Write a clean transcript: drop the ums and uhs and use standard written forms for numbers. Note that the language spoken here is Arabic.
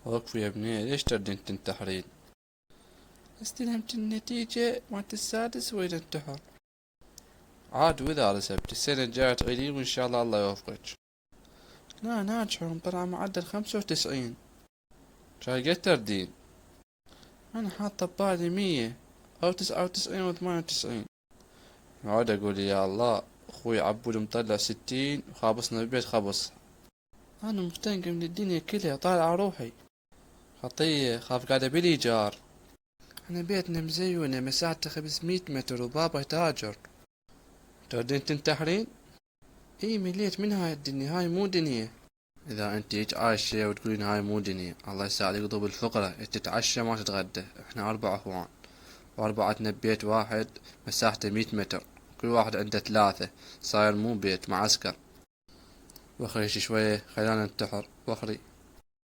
وقفوا يا ابني، ليش تردين تنتحرين؟ استلمت النتيجة مالت السادس وإذا انتحر. عاد وإذا رسبت السنة الجاية تعيدين وإن شاء الله الله يوفقك. لا ناجحة، طلع معدل 95. شاي قد تردين؟ أنا حاطة ببالي 100 أو 99 أو 98. عاد أقول يا الله، أخوي عبود مطلع 60 وخابصنا بالبيت خبص. أنا مستنقع من الدنيا كلها طالع روحي. خطية خاف قاعدة بالإيجار. احنا بيتنا مزيونة، مساحته 500 متر وبابا تاجر. تردين تنتحرين؟ اي مليت من هاي الدنيا، هاي مو دنيا. اذا انت هيج عايشة وتقولين هاي مو دنيا، الله يساعدك ضب الفقرة، تتعشى ما تتغدى. احنا 4 اخوان واربعتنا ببيت واحد مساحته 100 متر، كل واحد عنده 3، صاير مو بيت معسكر. وخري شوية خلينا ننتحر وخري.